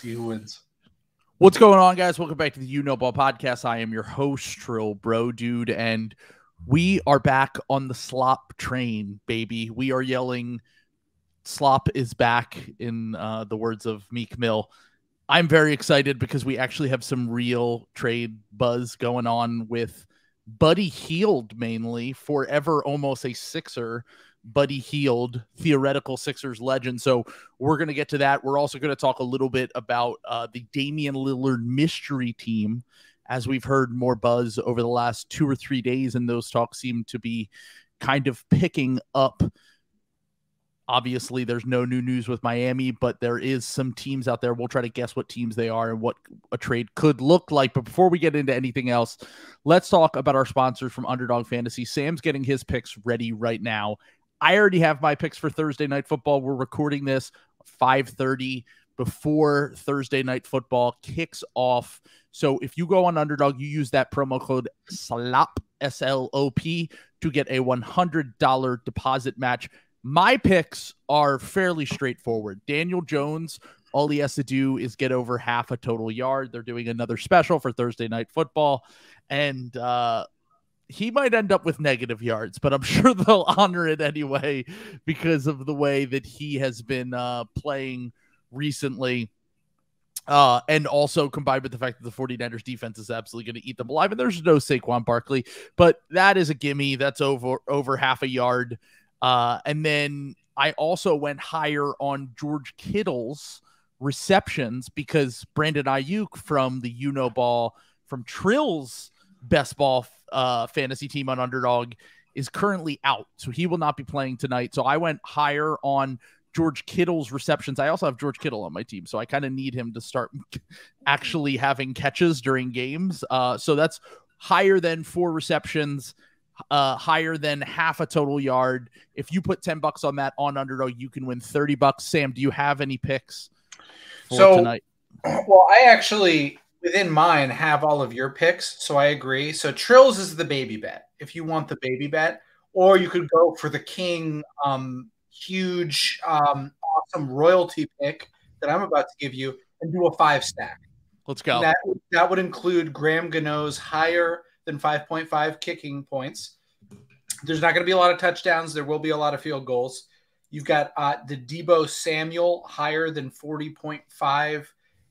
see who wins. What's going on, guys? Welcome back to the You Know Ball podcast. I am your host, Trill, bro, dude, and we are back on the Slop train, baby. We are yelling, Slop is back, in the words of Meek Mill. I'm very excited because we actually have some real trade buzz going on with Buddy Hield, mainly, forever almost a Sixer. Buddy Hield, theoretical Sixers legend. So we're going to get to that. We're also going to talk a little bit about the Damian Lillard mystery team, as we've heard more buzz over the last 2 or 3 days, and those talks seem to be kind of picking up. Obviously, there's no new news with Miami, but there is some teams out there. We'll try to guess what teams they are and what a trade could look like. But before we get into anything else, let's talk about our sponsors from Underdog Fantasy. Sam's getting his picks ready right now. I already have my picks for Thursday Night Football. We're recording this 5:30 before Thursday Night Football kicks off. So if you go on Underdog, you use that promo code SLOP, S-L-O-P, to get a $100 deposit match. My picks are fairly straightforward. Daniel Jones, all he has to do is get over half a total yard. They're doing another special for Thursday Night Football, and he might end up with negative yards, but I'm sure they'll honor it anyway because of the way that he has been playing recently. And also combined with the fact that the 49ers defense is absolutely going to eat them alive. And there's no Saquon Barkley, but that is a gimme. That's over half a yard. And then I also went higher on George Kittle's receptions because Brandon Ayuk from the You Know Ball, from Trill's best ball fantasy team on Underdog, is currently out. So he will not be playing tonight. So I went higher on George Kittle's receptions. I also have George Kittle on my team, so I kind of need him to start actually having catches during games. So that's higher than 4 receptions, higher than half a total yard. If you put $10 on that on Underdog, you can win $30. Sam, do you have any picks for tonight? Well, I actually, within mine, have all of your picks, so I agree. So Trill's is the baby bet, if you want the baby bet, or you could go for the king, huge, awesome royalty pick that I'm about to give you and do a 5-stack. Let's go. That would include Graham Gano's higher than 5.5 kicking points. There's not going to be a lot of touchdowns. There will be a lot of field goals. You've got the Deebo Samuel higher than 40.5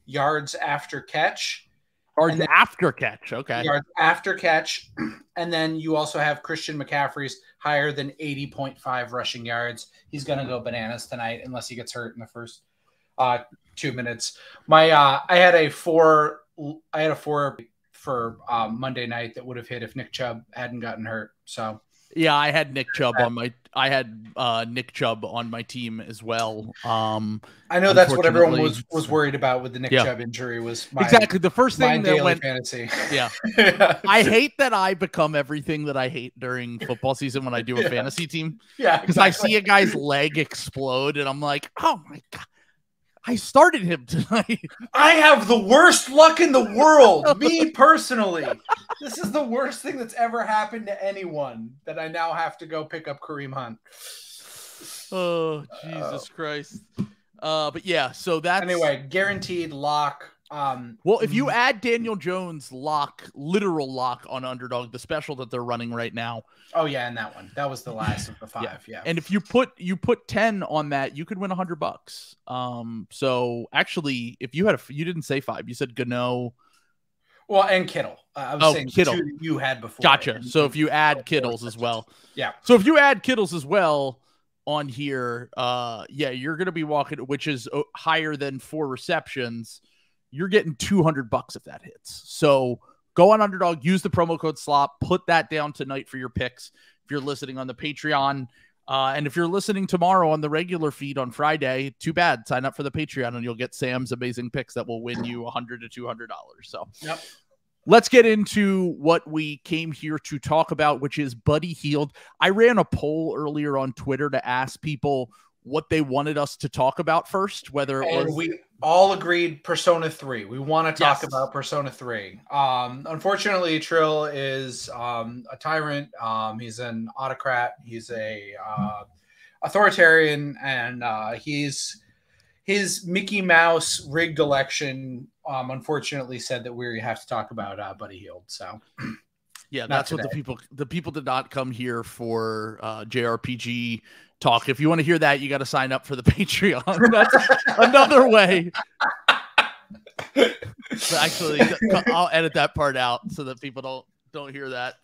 yards after catch. After catch, okay. Yards after catch. And then you also have Christian McCaffrey's higher than 80.5 rushing yards. He's going to go bananas tonight unless he gets hurt in the first 2 minutes. I had a 4 for Monday night that would have hit if Nick Chubb hadn't gotten hurt. So yeah, I had Nick Chubb on my team as well. I know that's what everyone was worried about with the Nick Chubb injury. Was exactly the first thing that went fantasy. Yeah, I hate that I become everything that I hate during football season when I do a fantasy team. Yeah, because I see a guy's leg explode and I'm like, oh my god. I started him tonight. I have the worst luck in the world. Me personally. This is the worst thing that's ever happened to anyone, that I now have to go pick up Kareem Hunt. Oh, Jesus Christ. But yeah, so that's... Anyway, guaranteed lock. Well, if you add Daniel Jones' literal lock on Underdog, the special that they're running right now. Oh yeah, and that one. That was the last of the 5. Yeah. And if you put 10 on that, you could win $100. So actually, if you you didn't say 5, you said Gano. Well, and Kittle. I was saying Kittle. 2 that you had before. Gotcha. So if you add Kittles as well. Yeah. So if you add Kittles as well on here, you're going to be walking, which is higher than 4 receptions. You're getting $200 if that hits. So go on Underdog, use the promo code SLOP, put that down tonight for your picks. If you're listening on the Patreon, and if you're listening tomorrow on the regular feed on Friday, too bad. Sign up for the Patreon and you'll get Sam's amazing picks that will win you $100 to $200. So let's get into what we came here to talk about, which is Buddy Hield. I ran a poll earlier on Twitter to ask people what they wanted us to talk about first, whether it was... We all agreed Persona 3. We want to talk about Persona 3. Unfortunately, Trill is a tyrant. He's an autocrat. He's a authoritarian, and he's his Mickey Mouse rigged election, unfortunately said that we have to talk about Buddy Hield. So yeah, that's today. What the people did not come here for JRPG talk. If you want to hear that, you got to sign up for the Patreon. That's another way. But actually, I'll edit that part out so that people don't hear that.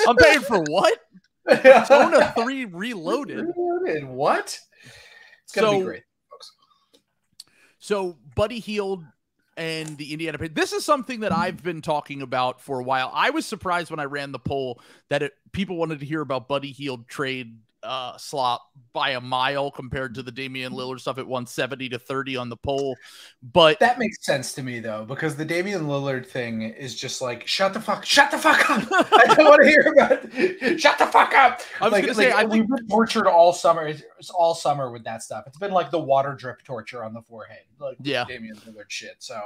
I'm paying for what? Persona 3 Reloaded. What? It's gonna be great, folks. So Buddy Hield and the Indiana Pacers. This is something that I've been talking about for a while. I was surprised when I ran the poll that people wanted to hear about Buddy Hield trade Slop by a mile compared to the Damian Lillard stuff at 170-30 on the poll. But that makes sense to me though, because the Damian Lillard thing is just like, shut the fuck up. I don't want to hear about it. Shut the fuck up. I was gonna say, we've been tortured all summer. It's all summer with that stuff. It's been like the water drip torture on the forehead, like Damian Lillard shit. So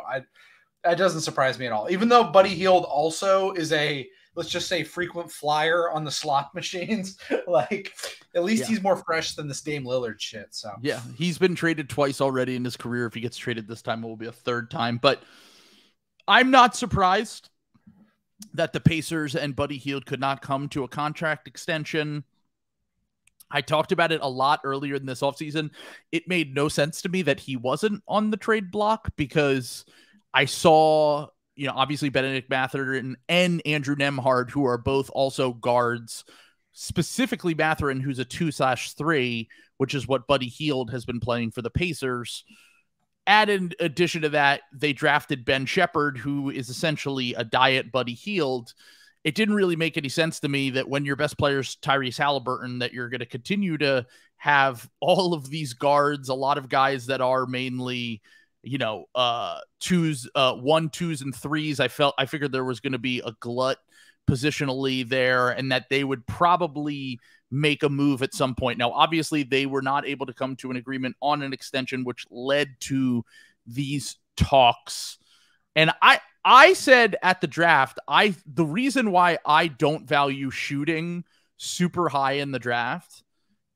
that doesn't surprise me at all. Even though Buddy Hield also is a, let's just say, frequent flyer on the slot machines. Like, at least he's more fresh than this Dame Lillard shit. So yeah, he's been traded twice already in his career. If he gets traded this time, it will be a third time. But I'm not surprised that the Pacers and Buddy Hield could not come to a contract extension. I talked about it a lot earlier in this offseason. It made no sense to me that he wasn't on the trade block because I saw, obviously Benedict Mathurin and Andrew Nembhard, who are both also guards, specifically Mathurin, who's a 2/3, which is what Buddy Hield has been playing for the Pacers. In addition to that, they drafted Ben Shepherd, who is essentially a diet Buddy Hield. It didn't really make any sense to me that when your best player's Tyrese Halliburton, that you're going to continue to have all of these guards, a lot of guys that are mainly 1s, 2s, and 3s. I figured there was going to be a glut positionally there and that they would probably make a move at some point. Now, obviously, they were not able to come to an agreement on an extension, which led to these talks. And I said at the draft, the reason why I don't value shooting super high in the draft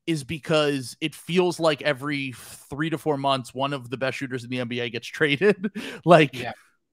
is because it feels like every 3 to 4 months, one of the best shooters in the NBA gets traded.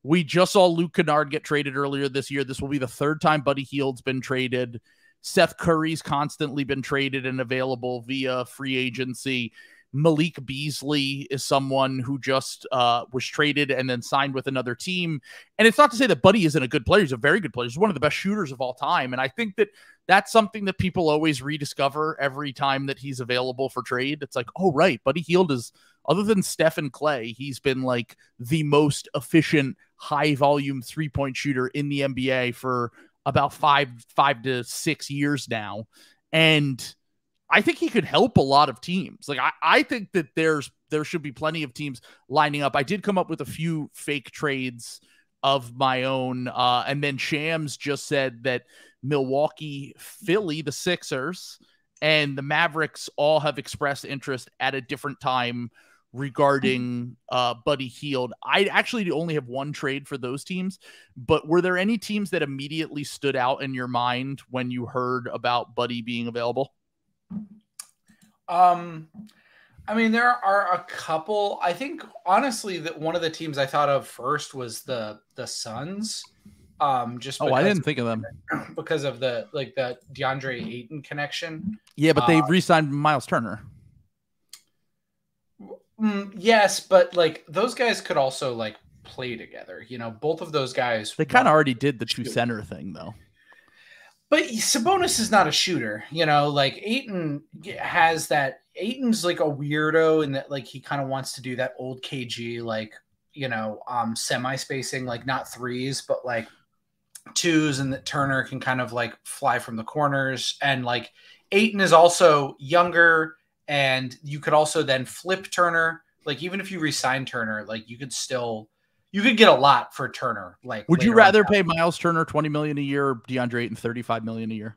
We just saw Luke Kennard get traded earlier this year. This will be the third time Buddy Hield's been traded. Seth Curry's constantly been traded and available via free agency. Malik Beasley is someone who just was traded and then signed with another team. And it's not to say that Buddy isn't a good player. He's a very good player. He's one of the best shooters of all time. And I think that that's something that people always rediscover every time that he's available for trade. It's like, oh, right, Buddy Hield is, other than Steph and Clay, he's been like the most efficient, high-volume three-point shooter in the NBA for about 5 to 6 years now. And I think he could help a lot of teams. Like, I think that there should be plenty of teams lining up. I did come up with a few fake trades of my own. And then Shams just said that Milwaukee, Philly, the Sixers, and the Mavericks all have expressed interest at a different time regarding Buddy Hield. I actually only have one trade for those teams, but were there any teams that immediately stood out in your mind when you heard about Buddy being available? I mean, there are a couple. I think honestly that one of the teams I thought of first was the Suns. I didn't think of them because of the DeAndre Ayton connection. Yeah, but they re-signed Miles Turner. Yes, but like those guys could also like play together. Both of those guys. They kind of already did the two center thing though. But Sabonis is not a shooter, like Ayton has that. Ayton's like a weirdo in that like he kind of wants to do that old KG, semi-spacing, like not threes, but like twos, and that Turner can kind of like fly from the corners. And like Ayton is also younger, and you could also then flip Turner. Like even if you re-sign Turner, like you could get a lot for Turner. Like, would you rather pay Miles Turner $20 million a year, or DeAndre Ayton $35 million a year?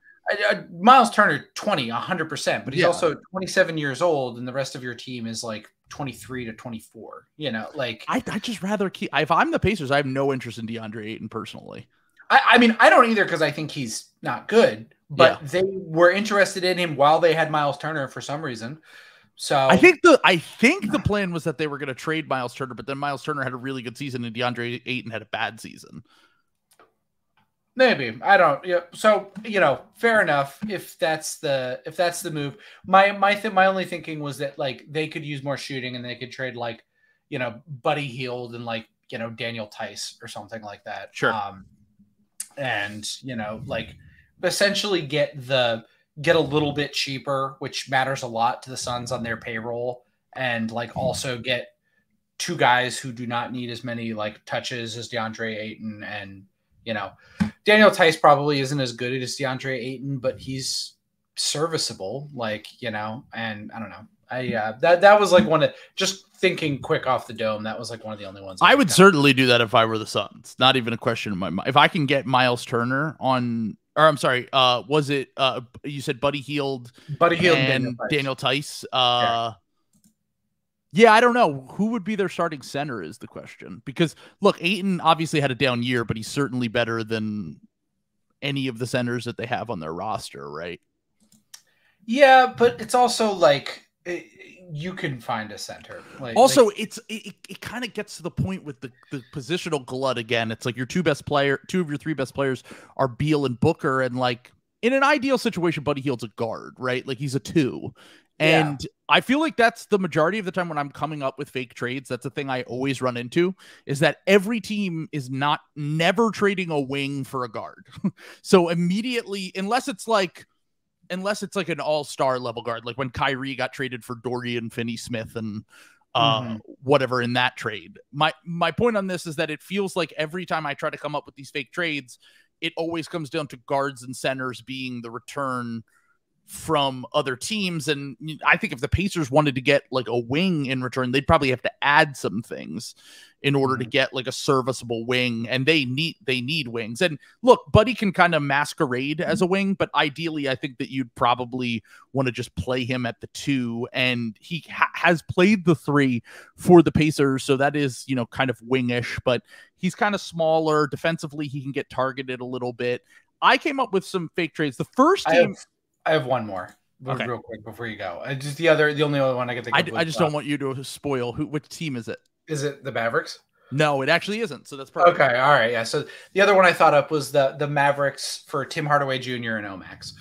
Miles Turner 100%, but he's also 27 years old, and the rest of your team is like 23 to 24. Like I just rather keep. If I'm the Pacers, I have no interest in DeAndre Ayton personally. I mean, I don't either because I think he's not good, but they were interested in him while they had Miles Turner for some reason. So I think the plan was that they were going to trade Miles Turner, but then Miles Turner had a really good season and DeAndre Ayton had a bad season. Maybe. I don't. Yeah. So, fair enough. If that's the move, my only thinking was that like they could use more shooting and they could trade like, Buddy Hield and like, Daniel Tice or something like that. Sure. And like essentially get a little bit cheaper, which matters a lot to the Suns on their payroll, and like also get two guys who do not need as many like touches as DeAndre Ayton. And Daniel Tice probably isn't as good as DeAndre Ayton, but he's serviceable, and I don't know. That was like one of, just thinking quick off the dome, that was like one of the only ones I would certainly do that if I were the Suns. Not even a question in my mind. If I can get Miles Turner was it you said Buddy Hield and Daniel Tice? Yeah, I don't know. Who would be their starting center is the question. Because, look, Ayton obviously had a down year, but he's certainly better than any of the centers that they have on their roster, right? Yeah, but it's also like you can find a center. It kind of gets to the point with the positional glut again. It's like two of your three best players are Beal and Booker, and like in an ideal situation, Buddy Hield's a guard, right? Like he's a 2. And I feel like that's the majority of the time when I'm coming up with fake trades. That's the thing I always run into, is that every team is never trading a wing for a guard. So immediately, unless it's like an all-star level guard, like when Kyrie got traded for Dorian Finney-Smith and whatever in that trade. My point on this is that it feels like every time I try to come up with these fake trades, it always comes down to guards and centers being the return from other teams. And I think if the Pacers wanted to get like a wing in return, they'd probably have to add some things in order to get like a serviceable wing, and they need wings. And look, Buddy can kind of masquerade as a wing, but ideally I think that you'd probably want to just play him at the 2, and he has played the 3 for the Pacers, so that is kind of wingish, but he's kind of smaller defensively. He can get targeted a little bit. I came up with some fake trades. The first team I have one more, real quick before you go. The only other one I can think of. I just don't want you to spoil which team is it? Is it the Mavericks? No, it actually isn't. So that's perfect. Okay, all right, yeah. So the other one I thought up was the Mavericks for Tim Hardaway Jr. and Omax.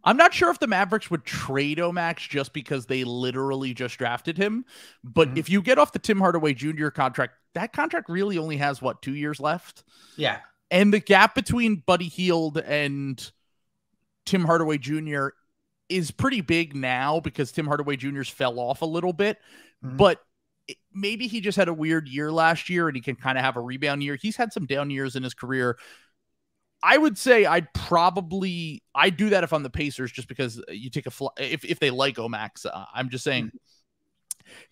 I'm not sure if the Mavericks would trade Omax just because they literally just drafted him. But if you get off the Tim Hardaway Jr. contract, that contract really only has 2 years left. Yeah. And the gap between Buddy Hield and Tim Hardaway Jr. is pretty big now because Tim Hardaway Jr.'s fell off a little bit. But maybe he just had a weird year last year and he can kind of have a rebound year. He's had some down years in his career. I would say I'd do that if I'm the Pacers, just because you take if they like Omax. I'm just saying,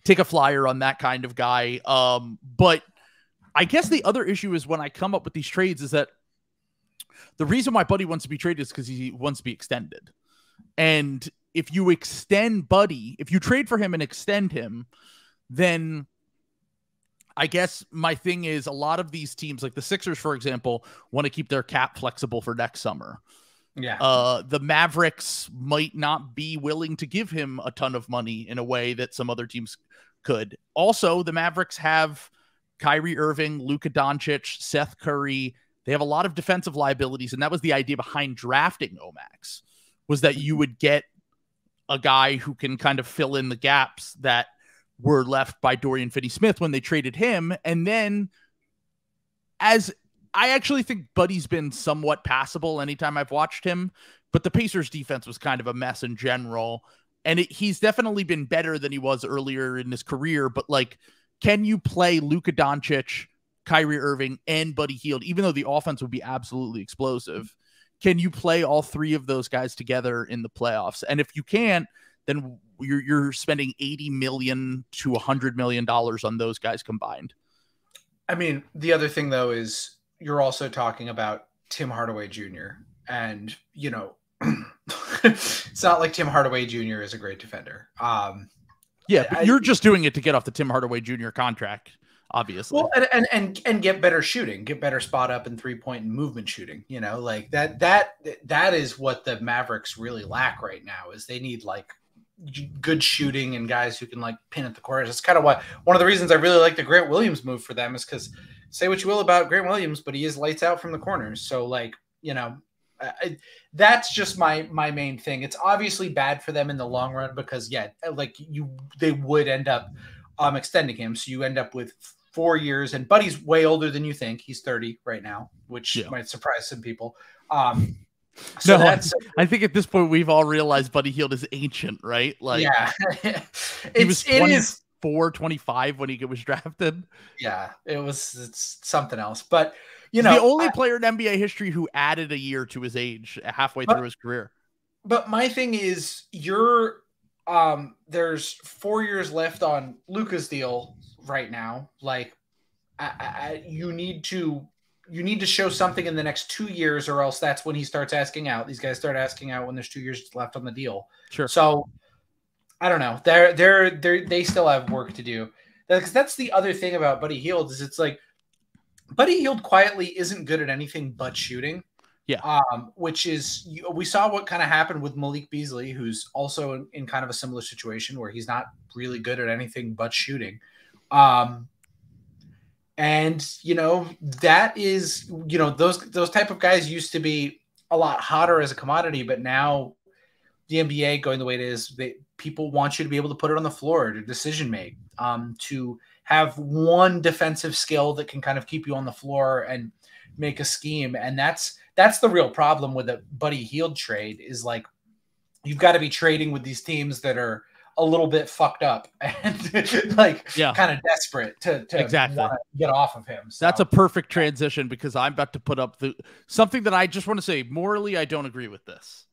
take a flyer on that kind of guy. But I guess the other issue is when I come up with these trades is that the reason why Buddy wants to be traded is because he wants to be extended. And if you extend Buddy, if you trade for him and extend him, then I guess my thing is a lot of these teams, like the Sixers, for example, want to keep their cap flexible for next summer. Yeah. The Mavericks might not be willing to give him a ton of money in a way that some other teams could. Also, the Mavericks have Kyrie Irving, Luka Doncic, Seth Curry. They have a lot of defensive liabilities, and that was the idea behind drafting Omax, was that you would get a guy who can kind of fill in the gaps that were left by Dorian Finney-Smith when they traded him. And then, as I actually think Buddy's been somewhat passable anytime I've watched him, but the Pacers defense was kind of a mess in general. And he's definitely been better than he was earlier in his career, but like, can you play Luka Doncic, Kyrie Irving, and Buddy Hield, even though the offense would be absolutely explosive? Can you play all 3 of those guys together in the playoffs? And if you can't, then you're spending $80 million to $100 million on those guys combined. I mean, the other thing, though, is you're also talking about Tim Hardaway Jr. And, it's not like Tim Hardaway Jr. is a great defender. Yeah, but you're just doing it to get off the Tim Hardaway Jr. contract. obviously. Well, and get better shooting, get better spot up and 3-point and movement shooting. You know, like that is what the Mavericks really lack right now. Is they need like good shooting and guys who can like pin at the corners. It's kind of why one of the reasons I really like the Grant Williams move for them is because say what you will about Grant Williams, but he is lights out from the corners. So like, you know, that's just my main thing. It's obviously bad for them in the long run because they would end up extending him. So you end up with 4 years, and Buddy's way older than you think. He's 30 right now, which might surprise some people. So I think at this point we've all realized Buddy Hield is ancient, right? Like, yeah, he was 24, 25 when he was drafted. Yeah, it's something else. But you know, the only player in NBA history who added a year to his age halfway through his career. But my thing is, there's 4 years left on Luka's deal right now. Like, you need to show something in the next 2 years, or else that's when he starts asking out. These guys start asking out when there's 2 years left on the deal. Sure. So I don't know. They still have work to do. Because that's the other thing about Buddy Hield is it's like Buddy Hield quietly isn't good at anything but shooting. Yeah. Which is, we saw what kind of happened with Malik Beasley, who's also in kind of a similar situation where he's not really good at anything but shooting. And, you know, that is, you know, those type of guys used to be a lot hotter as a commodity, but now the NBA going the way it is, people want you to be able to put it on the floor to decision make, to have one defensive skill that can kind of keep you on the floor and make a scheme. And that's the real problem with the Buddy Hield trade is like, you've got to be trading with these teams that are a little bit fucked up and like kind of desperate to exactly get off of him. So that's a perfect transition because I'm about to put up something that I just want to say. Morally, I don't agree with this,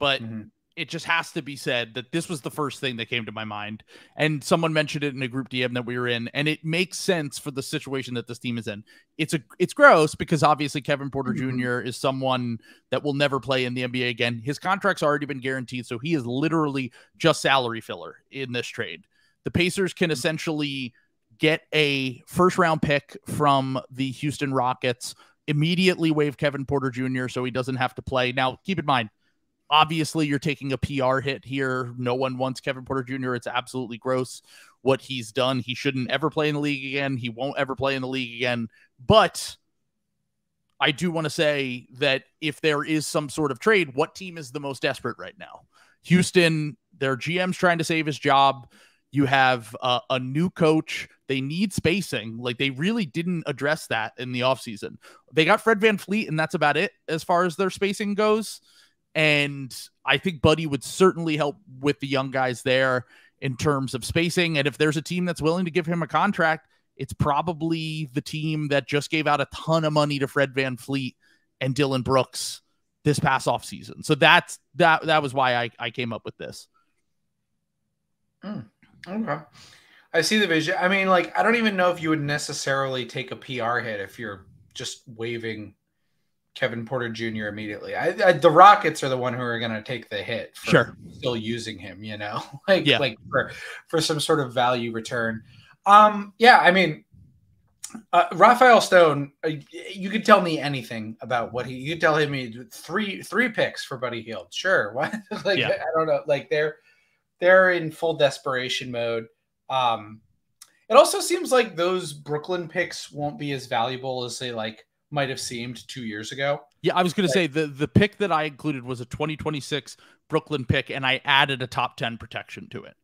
but it just has to be said that this was the first thing that came to my mind. And someone mentioned it in a group DM that we were in, and it makes sense for the situation that this team is in. It's gross because obviously Kevin Porter Jr. is someone that will never play in the NBA again. His contract's already been guaranteed, so he is literally just salary filler in this trade. The Pacers can essentially get a first-round pick from the Houston Rockets, immediately waive Kevin Porter Jr. so he doesn't have to play. Now, keep in mind, obviously, you're taking a PR hit here. No one wants Kevin Porter Jr. It's absolutely gross what he's done. He shouldn't ever play in the league again. He won't ever play in the league again. But I do want to say that if there is some sort of trade, what team is the most desperate right now? Houston, their GM's trying to save his job. You have a new coach. They need spacing. Like, they really didn't address that in the offseason. They got Fred VanVleet, and that's about it as far as their spacing goes. And I think Buddy would certainly help with the young guys there in terms of spacing. And if there's a team that's willing to give him a contract, it's probably the team that just gave out a ton of money to Fred VanVleet and Dylan Brooks this past offseason. So that was why I came up with this. Okay. I see the vision. I mean, like, I don't even know if you would necessarily take a PR hit if you're just waiving Kevin Porter Jr. immediately. The Rockets are the one who are going to take the hit for still using him, you know, like for some sort of value return. I mean, Raphael Stone, you could tell me anything about what you could tell him three picks for Buddy Hield. Sure. What? I don't know. Like they're in full desperation mode. It also seems like those Brooklyn picks won't be as valuable as they might have seemed 2 years ago. Yeah, I was going to say the pick that I included was a 2026 Brooklyn pick, and I added a top 10 protection to it.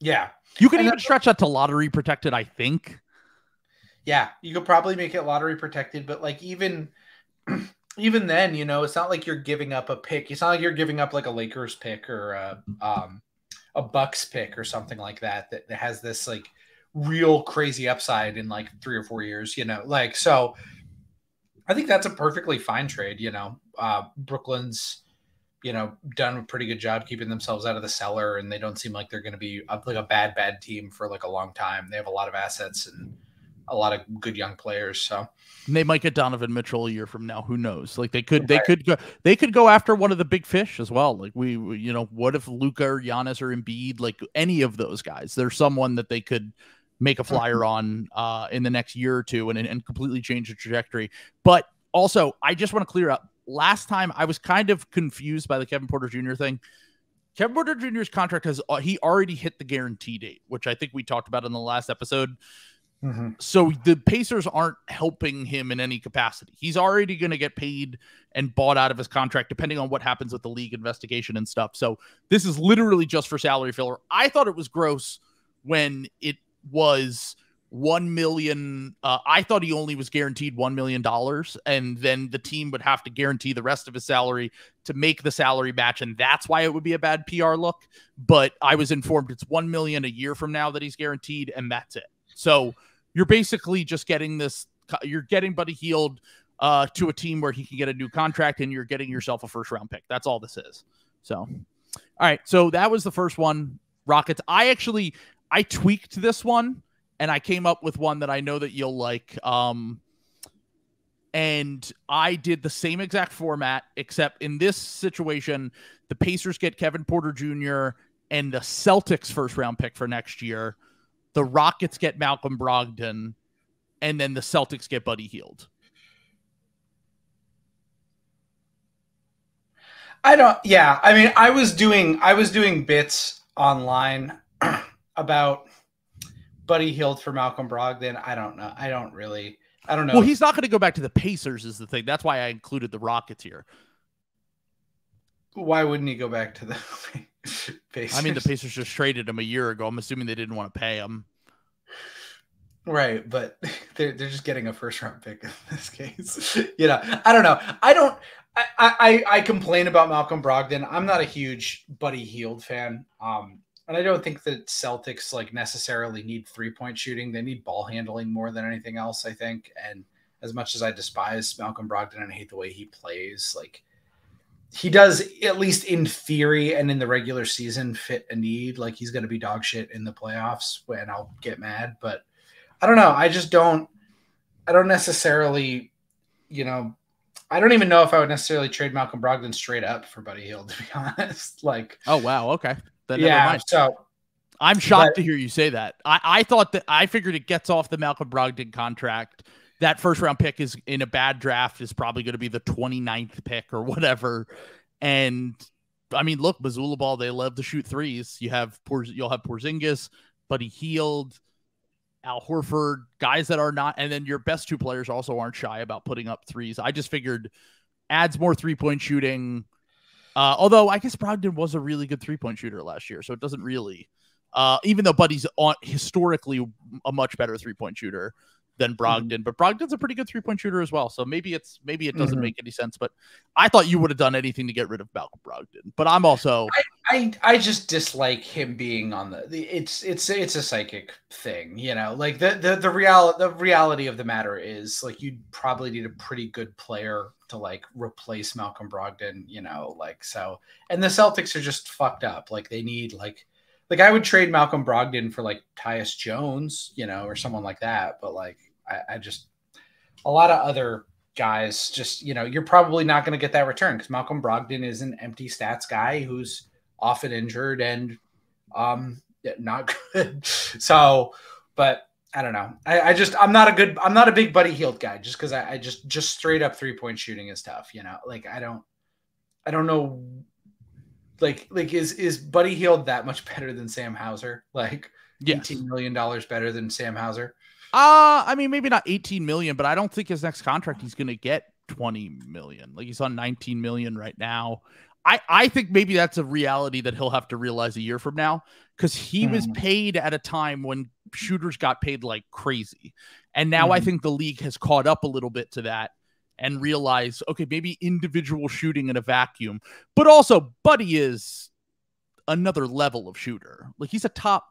Yeah. You can even stretch that to lottery protected, I think. Yeah, you could probably make it lottery protected, but even then, you know, it's not like you're giving up a pick. It's not like you're giving up like a Lakers pick or a Bucks pick or something like that has this like real crazy upside in like 3 or 4 years, you know, like, so I think that's a perfectly fine trade. You know, Brooklyn's, you know, done a pretty good job keeping themselves out of the cellar, and they don't seem like they're going to be like a bad team for like a long time. They have a lot of assets and a lot of good young players. So and they might get Donovan Mitchell a year from now. Who knows? Like they could go after one of the big fish as well. Like we you know, what if Luka or Giannis or Embiid, like any of those guys, there's someone that they could make a flyer on in the next year or two and completely change the trajectory. But also, I just want to clear up. Last time I was kind of confused by the Kevin Porter Jr. thing. Kevin Porter Jr.'s contract he already hit the guarantee date, which I think we talked about in the last episode. Mm-hmm. So the Pacers aren't helping him in any capacity. He's already going to get paid and bought out of his contract, depending on what happens with the league investigation and stuff. So this is literally just for salary filler. I thought it was gross when it was $1 million. I thought he only was guaranteed $1 million, and then the team would have to guarantee the rest of his salary to make the salary match, and that's why it would be a bad PR look. But I was informed it's $1 million a year from now that he's guaranteed, and that's it. So you're basically just getting this. You're getting Buddy Hield to a team where he can get a new contract, and you're getting yourself a first-round pick. That's all this is. So, all right. So that was the first one, Rockets. I tweaked this one, and I came up with one that I know that you'll like. And I did the same exact format, except in this situation, the Pacers get Kevin Porter Jr. and the Celtics first-round pick for next year. The Rockets get Malcolm Brogdon, and then the Celtics get Buddy Hield. I was doing bits online about Buddy Hield for Malcolm Brogdon. I don't know. I don't know. Well, he's not going to go back to the Pacers is the thing. That's why I included the Rockets here. Why wouldn't he go back to the Pacers? I mean, the Pacers just traded him a year ago. I'm assuming they didn't want to pay him. Right, but they're just getting a first-round pick in this case. I don't know. I complain about Malcolm Brogdon. I'm not a huge Buddy Hield fan. And I don't think that Celtics necessarily need 3-point shooting. They need ball handling more than anything else, I think. And as much as I despise Malcolm Brogdon and hate the way he plays, he does, at least in theory and in the regular season, fit a need. He's going to be dog shit in the playoffs when I'll get mad. But I don't know. I don't necessarily, I don't even know if I would necessarily trade Malcolm Brogdon straight up for Buddy Hield, to be honest. Oh, wow. Okay. Then yeah. Never mind. So I'm shocked to hear you say that. I figured it gets off the Malcolm Brogdon contract. That first round pick is in a bad draft is probably going to be the 29th pick or whatever. And I mean, look, Missoula ball, they love to shoot threes. You'll have Porzingis, Buddy Hield, Al Horford, guys that are not, and then your best two players also aren't shy about putting up threes. I just figured adds more 3-point shooting. Although I guess Brogdon was a really good 3-point shooter last year, so it doesn't really, even though Buddy's historically a much better 3-point shooter than Brogdon, but Brogdon's a pretty good 3-point shooter as well. So maybe it doesn't make any sense, but I thought you would have done anything to get rid of Malcolm Brogdon, but I'm also, I just dislike him being on it's a psychic thing, the reality of the matter is you'd probably need a pretty good player to replace Malcolm Brogdon, so, and the Celtics are just fucked up. They need I would trade Malcolm Brogdon for Tyus Jones, or someone like that. But I just, a lot of other guys just, you're probably not going to get that return because Malcolm Brogdon is an empty stats guy who's often injured and not good. So, but I don't know. I'm not a big Buddy Hield guy just because I just straight up 3-point shooting is tough. I don't know. Is Buddy Hield that much better than Sam Hauser? $18 million better than Sam Hauser? I mean, maybe not 18 million, but I don't think his next contract he's going to get 20 million. He's on 19 million right now. I think maybe that's a reality that he'll have to realize a year from now because he was paid at a time when shooters got paid like crazy. And now I think the league has caught up a little bit to that and realize, okay, maybe individual shooting in a vacuum, but also Buddy is another level of shooter. He's a top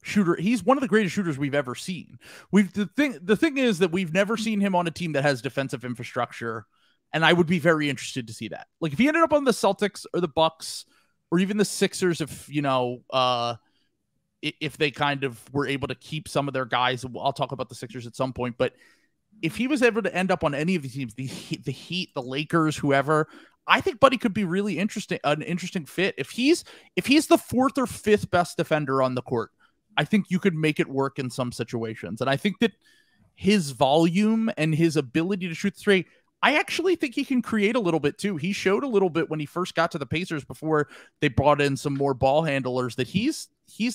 shooter. He's one of the greatest shooters we've ever seen. The thing is that we've never seen him on a team that has defensive infrastructure. And I would be very interested to see that. If he ended up on the Celtics or the Bucks or even the Sixers, if they kind of were able to keep some of their guys, I'll talk about the Sixers at some point, but if he was able to end up on any of these teams, the Heat, the Lakers, whoever, I think Buddy could be an interesting fit. If he's the 4th or 5th best defender on the court, I think you could make it work in some situations. And I think that his volume and his ability to shoot the three, I actually think he can create a little bit too. He showed a little bit when he first got to the Pacers before they brought in some more ball handlers that he's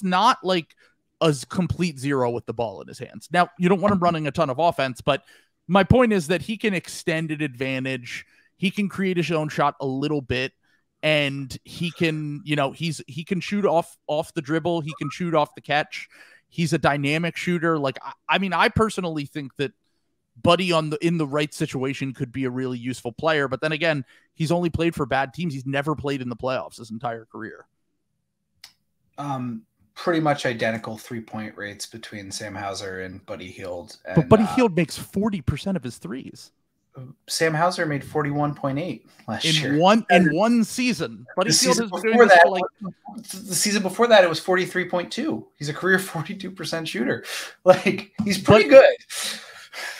not like a complete zero with the ball in his hands. Now, you don't want him running a ton of offense, but my point is that he can extend an advantage. He can create his own shot a little bit, and he can, you know, he can shoot off the dribble. He can shoot off the catch. He's a dynamic shooter. Like, I mean, I personally think that Buddy in the right situation could be a really useful player. But then again, he's only played for bad teams. He's never played in the playoffs his entire career. Pretty much identical 3-point rates between Sam Hauser and Buddy Hield. And, but Buddy Hield makes 40% of his threes. Sam Hauser made 41.8 last year. In one season. Buddy Hield has been doing this for the season before that, it was 43.2. He's a career 42% shooter. Like, he's pretty good.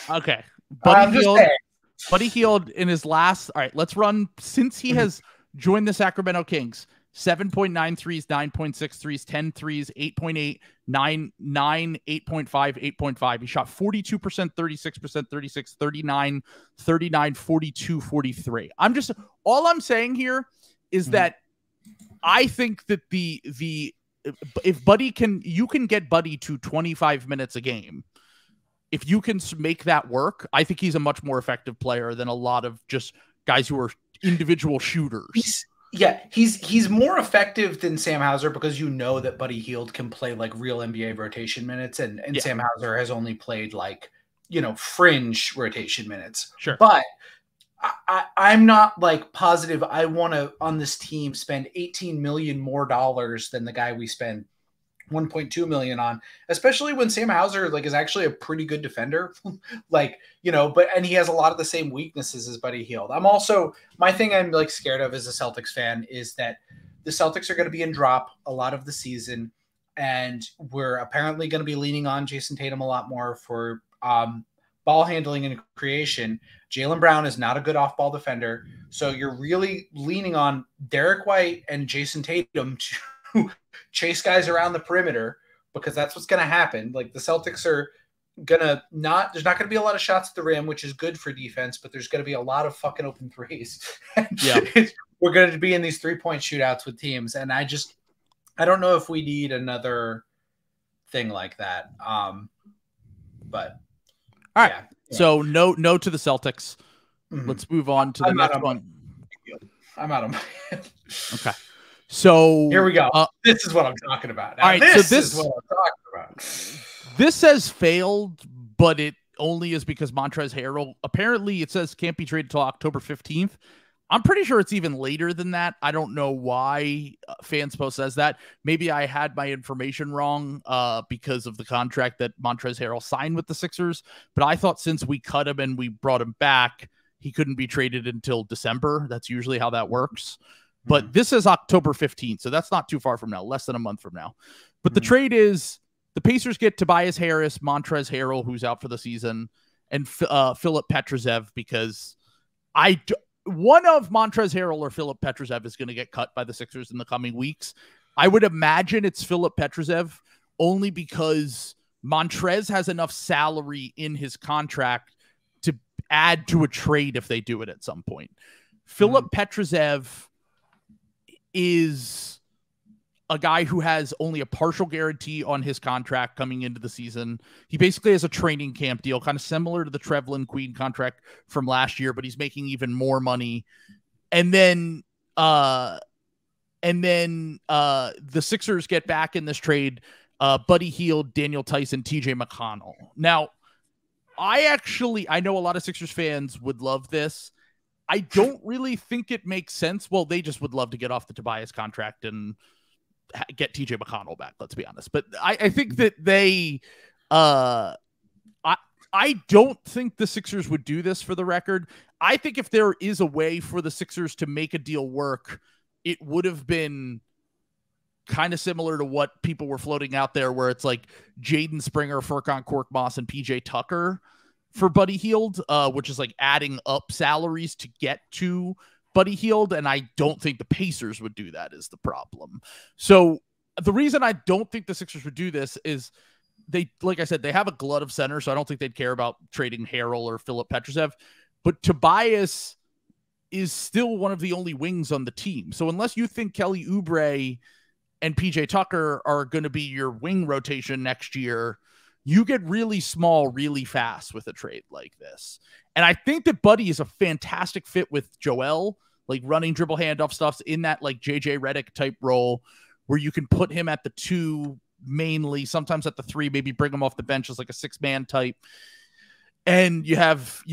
Okay. Buddy Hield in his last, all right, let's run, since he has joined the Sacramento Kings, 7.9 threes, 9.6 threes, 10 threes, 8.8, 9, 8.5, 8.5. He shot 42%, 36%, 36, 39, 39, 42, 43. All I'm saying here is that I think that if Buddy you can get Buddy to 25 minutes a game. If you can make that work, I think he's a much more effective player than a lot of just guys who are individual shooters. He's more effective than Sam Hauser because you know that Buddy Hield can play like real NBA rotation minutes, and Sam Hauser has only played like, you know, fringe rotation minutes. Sure. But I'm not like positive I want to on this team spend $18 million more than the guy we spend $1.2 million on, especially when Sam Hauser like is actually a pretty good defender. Like, you know, and he has a lot of the same weaknesses as Buddy Hield. My thing I'm like scared of as a Celtics fan is that the Celtics are going to be in drop a lot of the season, and we're apparently going to be leaning on Jason Tatum a lot more for ball handling and creation. Jaylen Brown is not a good off-ball defender, so you're really leaning on Derek White and Jason Tatum to chase guys around the perimeter, because that's what's going to happen. Like, the Celtics are going to there's not going to be a lot of shots at the rim, which is good for defense, but there's going to be a lot of fucking open threes. We're going to be in these 3-point shootouts with teams. And I don't know if we need another thing like that. But all right. Yeah. So no to the Celtics. Mm-hmm. Let's move on to the next one. I'm out of my Okay. So here we go. This is what I'm talking about. Now, all right, this is what I'm talking about. This says failed, but it only is because Montrezl Harrell, apparently it says can't be traded until October 15th. I'm pretty sure it's even later than that. I don't know why Fanspo says that. Maybe I had my information wrong because of the contract that Montrezl Harrell signed with the Sixers. But I thought since we cut him and we brought him back, he couldn't be traded until December. That's usually how that works. But this is October 15th, so that's not too far from now, less than a month from now. But the trade is the Pacers get Tobias Harris, Montrezl Harrell, who's out for the season, and Philip Petrusev, because one of Montrezl Harrell or Philip Petrusev is going to get cut by the Sixers in the coming weeks. I would imagine it's Philip Petrusev, only because Montrez has enough salary in his contract to add to a trade if they do it at some point. Philip Petrusev is a guy who has only a partial guarantee on his contract coming into the season. He basically has a training camp deal, kind of similar to the Trevlin Queen contract from last year, but he's making even more money. And then the Sixers get back in this trade Buddy Hield, Daniel Tyson, TJ McConnell. Now, I know a lot of Sixers fans would love this. I don't really think it makes sense. Well, they just would love to get off the Tobias contract and get TJ McConnell back, let's be honest. But I think that I don't think the Sixers would do this, for the record. I think if there is a way for the Sixers to make a deal work, it would have been kind of similar to what people were floating out there, where it's like Jaden Springer, Furkan Korkmaz, and PJ Tucker for Buddy Hield, which is like adding up salaries to get to Buddy Hield. And I don't think the Pacers would do that, is the problem. So the reason I don't think the Sixers would do this is they, like I said, they have a glut of center, so I don't think they'd care about trading Harrell or Philip Petrusev. But Tobias is still one of the only wings on the team. So unless you think Kelly Oubre and PJ Tucker are going to be your wing rotation next year, you get really small really fast with a trade like this. And I think that Buddy is a fantastic fit with Joel, like running dribble handoff stuffs in that like JJ Redick type role where you can put him at the 2 mainly, sometimes at the 3, maybe bring him off the bench as like a 6-man type. And you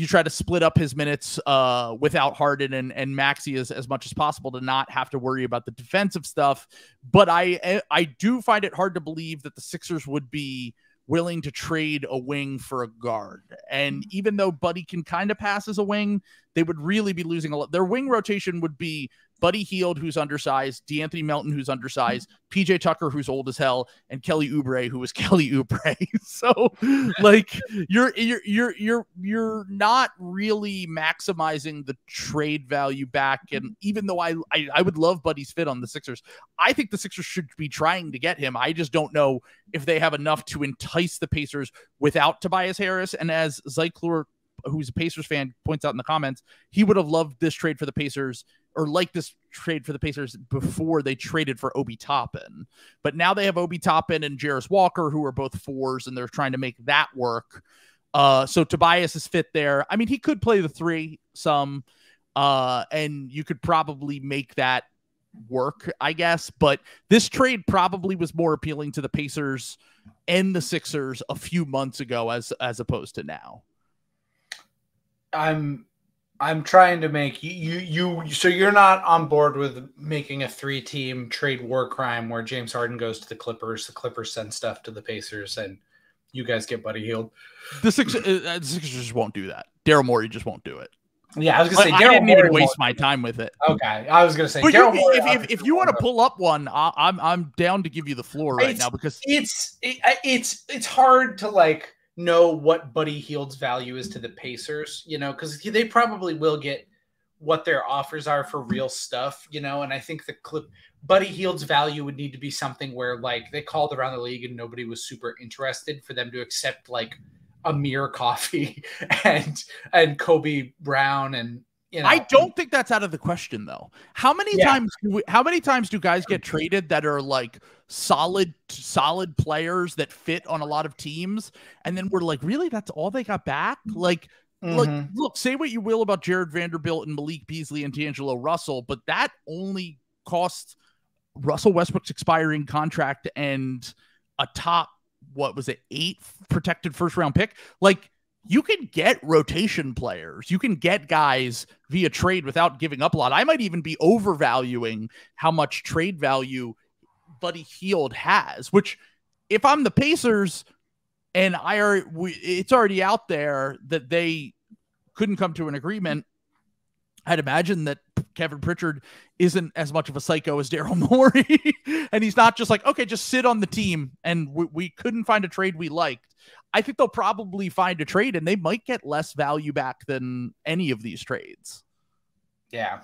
try to split up his minutes without Harden and Maxey as much as possible to not have to worry about the defensive stuff. But I do find it hard to believe that the Sixers would be willing to trade a wing for a guard. And even though Buddy can kind of pass as a wing, they would really be losing a lot. Their wing rotation would be Buddy Hield, who's undersized, DeAnthony Melton, who's undersized, PJ Tucker, who's old as hell, and Kelly Oubre, who is Kelly Oubre. So like you're not really maximizing the trade value back. And even though I would love Buddy's fit on the Sixers, I think the Sixers should be trying to get him. I just don't know if they have enough to entice the Pacers without Tobias Harris. And as Zyklor, who's a Pacers fan, points out in the comments, he would have loved this trade for the Pacers, or like this trade for the Pacers before they traded for Obi Toppin. But now they have Obi Toppin and Jarris Walker, who are both 4s, and they're trying to make that work. So Tobias is fit there. I mean, he could play the 3 some, and you could probably make that work, I guess. But this trade probably was more appealing to the Pacers and the Sixers a few months ago as opposed to now. I'm trying to make you so you're not on board with making a 3-team trade war crime where James Harden goes to the Clippers send stuff to the Pacers, and you guys get Buddy Hield. The Sixers just won't do that. Daryl Morey just won't do it. Yeah, I was gonna say I didn't even waste my time with it. Okay, I was gonna say, if you want to pull up one, I'm down to give you the floor right now, because it's hard to like know what Buddy Hield's value is to the Pacers, you know, because they probably will get what their offers are for real stuff, you know, and I think Buddy Hield's value would need to be something where like they called around the league and nobody was super interested for them to accept like Amir Coffey and Kobe Brown, and you know. I don't think that's out of the question though. How many times do guys get traded that are like solid players that fit on a lot of teams, and then we're like, really, that's all they got back? Like, look, say what you will about Jared Vanderbilt and Malik Beasley and D'Angelo Russell, but that only cost Russell Westbrook's expiring contract and a top, what was it, 8 protected first-round pick. Like, you can get rotation players. You can get guys via trade without giving up a lot. I might even be overvaluing how much trade value Buddy Hield has, which if I'm the Pacers and it's already out there that they couldn't come to an agreement, I'd imagine that Kevin Pritchard isn't as much of a psycho as Daryl Morey. And he's not just like, okay, just sit on the team and we couldn't find a trade we liked. I think they'll probably find a trade and they might get less value back than any of these trades. Yeah.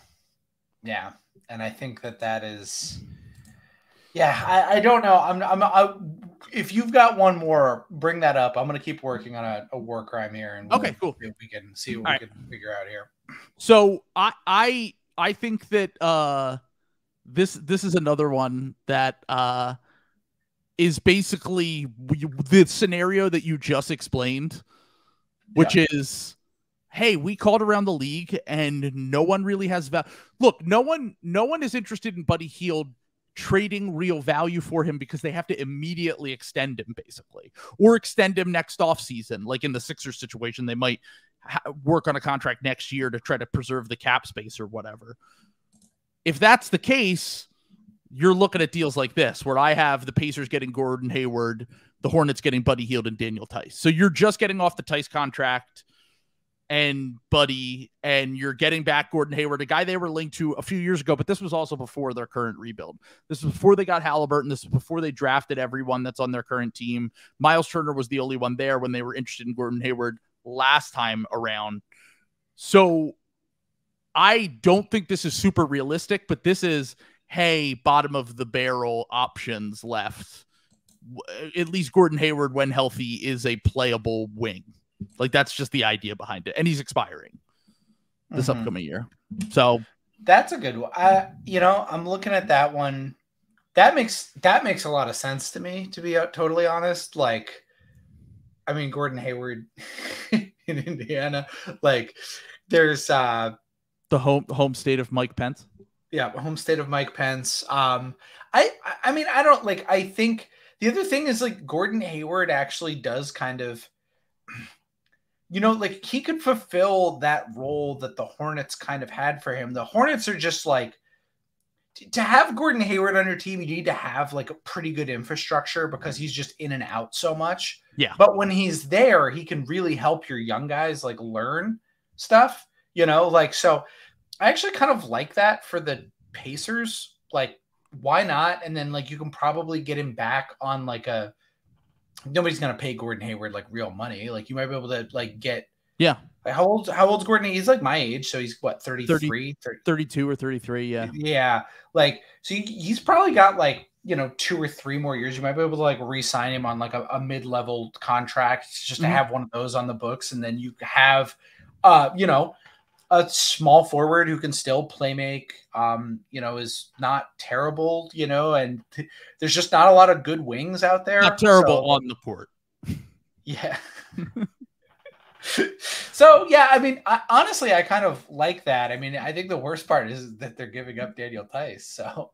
Yeah. And I think that is, I don't know. If you've got one more, bring that up. I'm going to keep working on a war crime here. And okay, cool. We can see what we can figure out here. So I think that this is another one that is basically the scenario that you just explained, which is, hey, we called around the league and no one really has value. Look, no one is interested in Buddy Hield trading real value for him because they have to immediately extend him, basically, or extend him next offseason. Like in the Sixers situation, they might work on a contract next year to try to preserve the cap space or whatever. If that's the case, you're looking at deals like this, where I have the Pacers getting Gordon Hayward, the Hornets getting Buddy Hield and Daniel Tice. So you're just getting off the Tice contract and Buddy, and you're getting back Gordon Hayward, a guy they were linked to a few years ago, but this was also before their current rebuild. This was before they got Halliburton. This was before they drafted everyone that's on their current team. Miles Turner was the only one there when they were interested in Gordon Hayward last time around. So I don't think this is super realistic, but this is, hey, bottom of the barrel options left. At least Gordon Hayward, when healthy, is a playable wing. Like, that's just the idea behind it. And he's expiring this upcoming year. So that's a good one. I'm looking at that one. That makes a lot of sense to me, to be totally honest. Like, I mean, Gordon Hayward in Indiana, like, there's the home state of Mike Pence. Yeah, home state of Mike Pence. I mean, I don't like. I think the other thing is, like, Gordon Hayward actually does kind of, like, he could fulfill that role that the Hornets kind of had for him. The Hornets are just like, to have Gordon Hayward on your team, you need to have like a pretty good infrastructure because he's just in and out so much. Yeah. But when he's there, he can really help your young guys like learn stuff, like, so I actually kind of like that for the Pacers. Like, why not? And then, like, you can probably get him back on like nobody's going to pay Gordon Hayward like real money. Like, you might be able to like get, yeah. Like, how old's Gordon? He's like my age. So he's what, 33, 32 or 33. Yeah. Yeah. Like, so he's probably got like, 2 or 3 more years. You might be able to like re-sign him on like a mid-level contract just to have one of those on the books. And then you have, a small forward who can still play make, is not terrible, and there's just not a lot of good wings out there. Not terrible on the court. Yeah. So, yeah, I mean, honestly, I kind of like that. I mean, I think the worst part is that they're giving up Daniel Tice. So,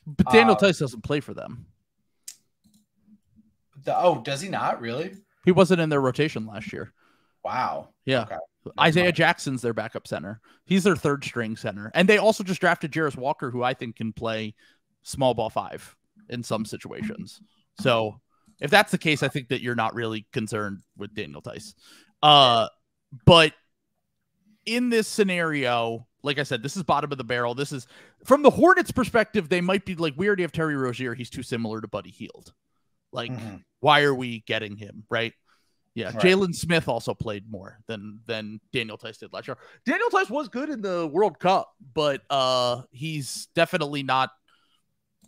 but Daniel Tice doesn't play for them. Does he not really? He wasn't in their rotation last year. Wow. Yeah. Okay. Isaiah Jackson's their backup center. He's their third string center. And they also just drafted Jarris Walker, who I think can play small ball 5 in some situations. So if that's the case, I think that you're not really concerned with Daniel Tice. But in this scenario, like I said, this is bottom of the barrel. This is from the Hornets perspective. They might be like, we already have Terry Rozier. He's too similar to Buddy Hield. Like, why are we getting him? Right. Yeah, right. Jalen Smith also played more than Daniel Tice did last year. Daniel Tice was good in the World Cup, but he's definitely not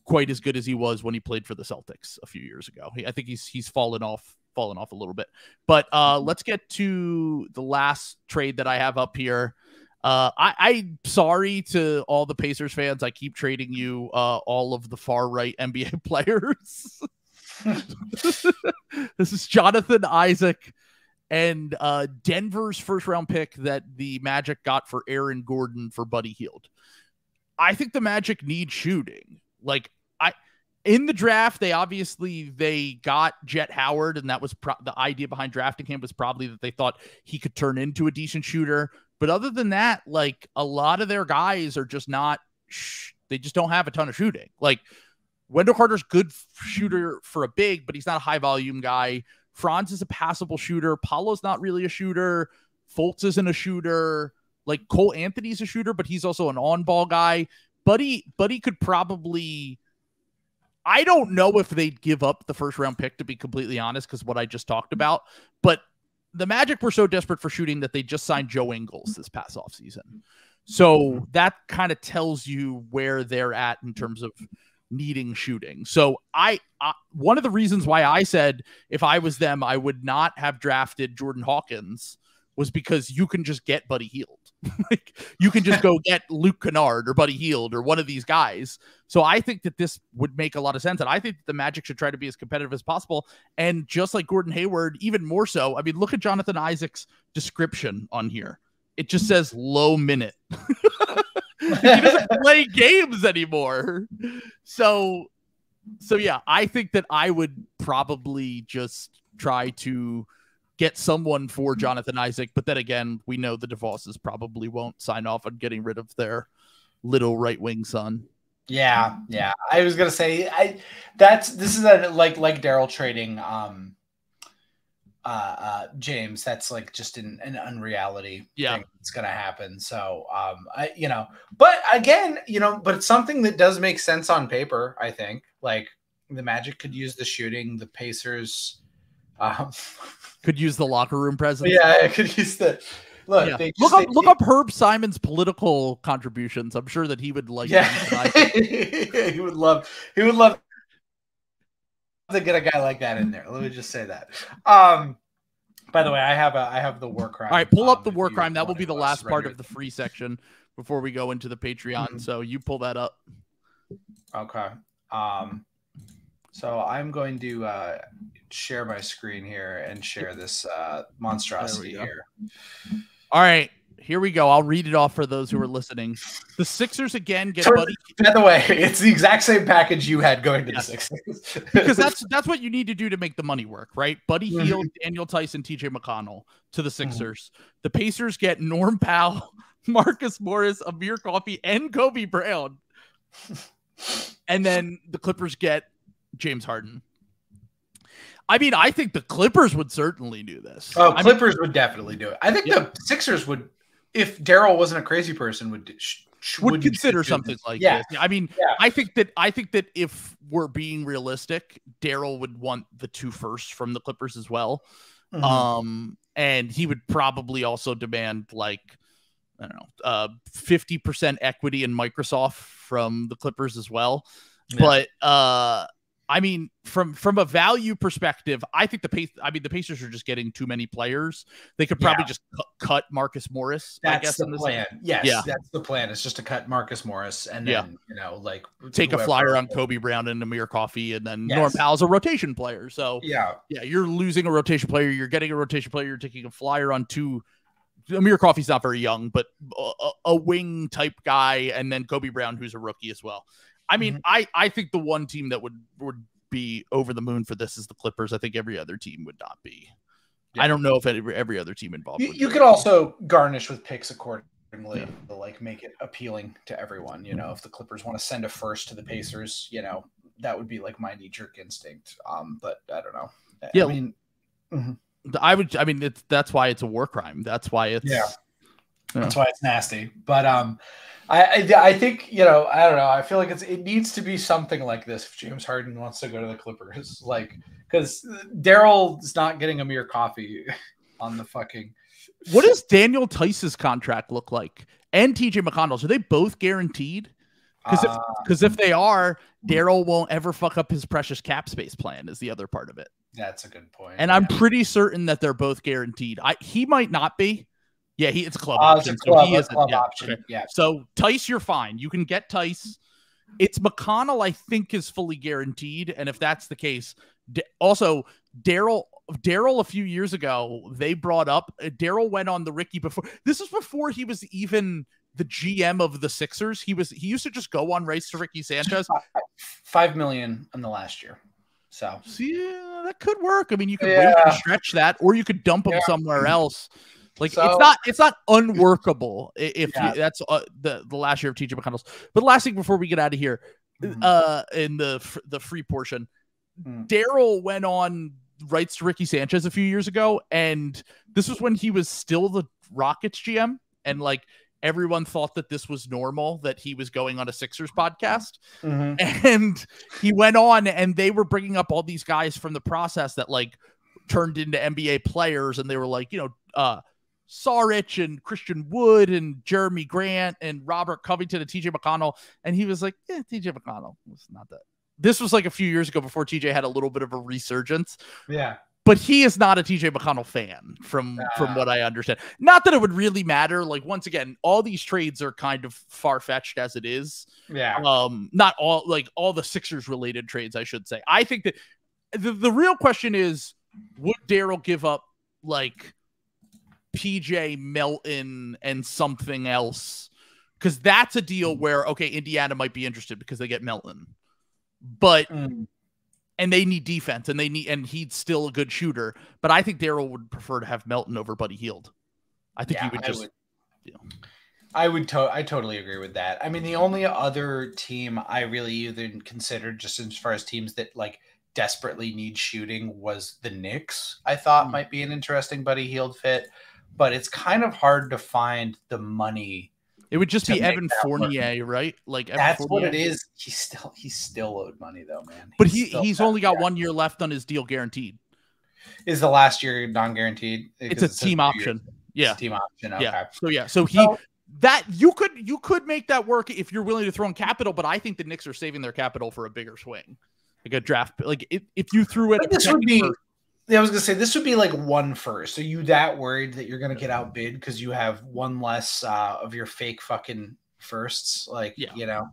quite as good as he was when he played for the Celtics a few years ago. I think he's fallen off a little bit. But let's get to the last trade that I have up here. I'm sorry to all the Pacers fans. I keep trading you all of the far right NBA players. This is Jonathan Isaac and Denver's first round pick that the Magic got for Aaron Gordon for Buddy Hield. I think the Magic need shooting. Like, in the draft, they got Jet Howard, and that was the idea behind drafting him was probably that they thought he could turn into a decent shooter. But other than that, like, a lot of their guys are just not. They just don't have a ton of shooting. Like, Wendell Carter's good shooter for a big, but he's not a high volume guy. Franz is a passable shooter. Paulo's not really a shooter. Fultz isn't a shooter. Like, Cole Anthony's a shooter, but he's also an on-ball guy. Buddy could probably, I don't know if they'd give up the first round pick, to be completely honest, because what I just talked about, but the Magic were so desperate for shooting that they just signed Joe Ingles this past offseason. So that kind of tells you where they're at in terms of needing shooting. So I one of the reasons why I said if I was them, I would not have drafted Jordan Hawkins was because you can just get Buddy Hield. Like, you can just go get Luke Kennard or Buddy Hield or one of these guys. So I think that this would make a lot of sense. And I think that the Magic should try to be as competitive as possible. And just like Gordon Hayward, even more so. I mean, look at Jonathan Isaac's description on here. It just says low minute. He doesn't play games anymore. So yeah, I think that I would probably just try to get someone for Jonathan Isaac. But then again, we know the DeVosses probably won't sign off on getting rid of their little right wing son. Yeah. I was gonna say this is like Daryl trading James. That's like just an unreality thing that's gonna happen. So but again, but it's something that does make sense on paper. I think like the Magic could use the shooting, the Pacers could use the locker room presence. Yeah, I could use the Look, yeah. Look up Herb Simon's political contributions. I'm sure that he would like. Yeah, he would love to get a guy like that in there. Let me just say that. By the way, I have the war crime. All right, pull up the war crime. That will be the last part of the free section before we go into the Patreon. Mm-hmm. So you pull that up. Okay. So I'm going to share my screen here and share this monstrosity here. All right, here we go. I'll read it off for those who are listening. The Sixers again get Buddy. By the way, it's the exact same package you had going to the Sixers. Because that's what you need to do to make the money work, right? Buddy Hield, Daniel Tyson, TJ McConnell to the Sixers. The Pacers get Norm Powell, Marcus Morris, Amir Coffey, and Kobe Brown. And then the Clippers get James Harden. I mean, I think the Clippers would certainly do this. Oh, Clippers would definitely do it. I think the Sixers would, if Daryl wasn't a crazy person, would consider something like this. I mean, I think that if we're being realistic, Daryl would want the 2 firsts from the Clippers as well. Mm-hmm. And he would probably also demand like, I don't know, 50% equity in Microsoft from the Clippers as well. Yeah. But I mean, from a value perspective, I think the Pacers are just getting too many players. They could probably just cut Marcus Morris. That's I guess the plan. Yes, that's the plan. It's just to cut Marcus Morris and then like take a flyer on Kobe Brown and Amir Coffey, and then Norm Powell's a rotation player. So you're losing a rotation player. You're getting a rotation player. You're taking a flyer on 2. Amir Coffey's not very young, but a wing type guy, and then Kobe Brown, who's a rookie as well. I mean, I think the one team that would be over the moon for this is the Clippers. I think every other team would not be. Yeah. I don't know if every other team involved. You could also garnish with picks accordingly to like make it appealing to everyone. You know, if the Clippers want to send a first to the Pacers, you know, that would be like my knee-jerk instinct. But I don't know. Yeah, I mean, that's why it's a war crime. That's why it's that's why it's nasty. But I think, you know, I don't know. I feel like it needs to be something like this if James Harden wants to go to the Clippers, like, because Daryl is not getting Amir Coffey on the fucking. What does Daniel Tice's contract look like? And TJ McConnell's, are they both guaranteed? Because if they are, Daryl won't ever fuck up his precious cap space plan. Is the other part of it. That's a good point. And I'm pretty certain that they're both guaranteed. He might not be. Yeah, it's a club option. It's a club option. Okay. Yeah. So Tice, you're fine. You can get Tice. It's McConnell, I think, is fully guaranteed. And if that's the case, also Daryl a few years ago, they brought up Daryl went on the Ricky before. This was before he was even the GM of the Sixers. He used to just go on race to Ricky Sanchez. $5 million in the last year. So yeah, that could work. I mean, you could wait and stretch that, or you could dump him somewhere else. Like it's not unworkable if that's the last year of TJ McConnell's. But last thing before we get out of here, in the free portion, Daryl went on rights to Ricky Sanchez a few years ago, and this was when he was still the Rockets GM, and like everyone thought that this was normal, that he was going on a Sixers podcast. And he went on, and they were bringing up all these guys from the process that like turned into NBA players, and they were like, you know, Saric and Christian Wood and Jeremy Grant and Robert Covington and TJ McConnell. And he was like, yeah, TJ McConnell was not that. This was like a few years ago before TJ had a little bit of a resurgence. Yeah. But he is not a TJ McConnell fan from what I understand. Not that it would really matter. Like, once again, all these trades are kind of far-fetched as it is. Yeah. Not all the Sixers related trades, I should say. I think that the real question is, would Daryl give up like PJ, Melton, and something else? Because that's a deal where, okay, Indiana might be interested because they get Melton, but and they need defense, and he's still a good shooter. But I think Daryl would prefer to have Melton over Buddy Hield. I think he would just. I totally agree with that. I mean, the only other team I really even considered, just as far as teams that like desperately need shooting, was the Knicks. I thought might be an interesting Buddy Hield fit, but it's kind of hard to find the money. It would just be Evan Fournier, right? Like that's what it is. He's still owed money though, man. But he's only got 1 year left on his deal guaranteed. Is the last year non-guaranteed? It's a team option. Yeah. Team option. Okay. Yeah. So you could make that work if you're willing to throw in capital, but I think the Knicks are saving their capital for a bigger swing. Like a draft, like if you threw it, this would be. Yeah, I was gonna say this would be like 1 first. Are you that worried that you're gonna get outbid because you have one less of your fake fucking firsts? Like, you know.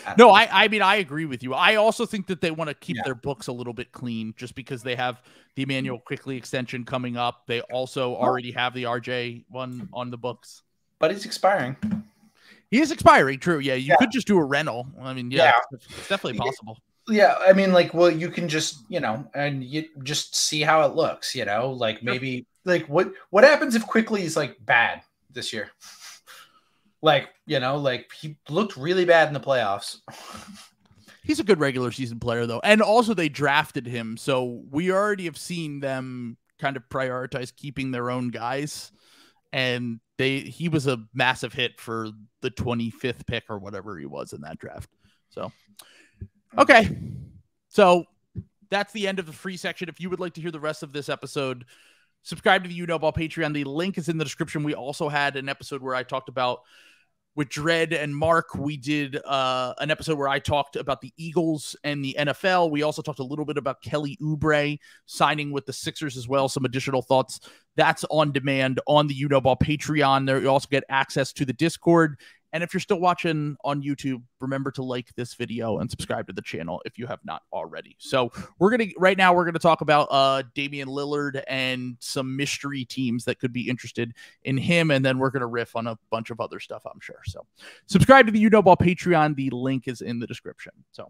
I mean, I agree with you. I also think that they want to keep their books a little bit clean, just because they have the Emmanuel Quickley extension coming up. They also already have the RJ one on the books, but he's expiring. He is expiring. True. Yeah, you could just do a rental. I mean, it's definitely possible. Yeah, I mean, like, well, you can just, and you just see how it looks, like maybe, like, what happens if Quickly is like bad this year? Like, like he looked really bad in the playoffs. He's a good regular season player, though, and also they drafted him, so we already have seen them kind of prioritize keeping their own guys, and he was a massive hit for the 25th pick or whatever he was in that draft. So. Okay, so that's the end of the free section. If you would like to hear the rest of this episode, subscribe to the You Know Ball Patreon. The link is in the description. We also had an episode where I talked about, with Dredd and Mark, we did an episode where I talked about the Eagles and the NFL. We also talked a little bit about Kelly Oubre signing with the Sixers as well, some additional thoughts. That's on demand on the You Know Ball Patreon. There you also get access to the Discord. And if you're still watching on YouTube, remember to like this video and subscribe to the channel if you have not already. So right now we're gonna talk about Damian Lillard and some mystery teams that could be interested in him, and then we're gonna riff on a bunch of other stuff, I'm sure. So subscribe to the You Know Ball Patreon. The link is in the description. So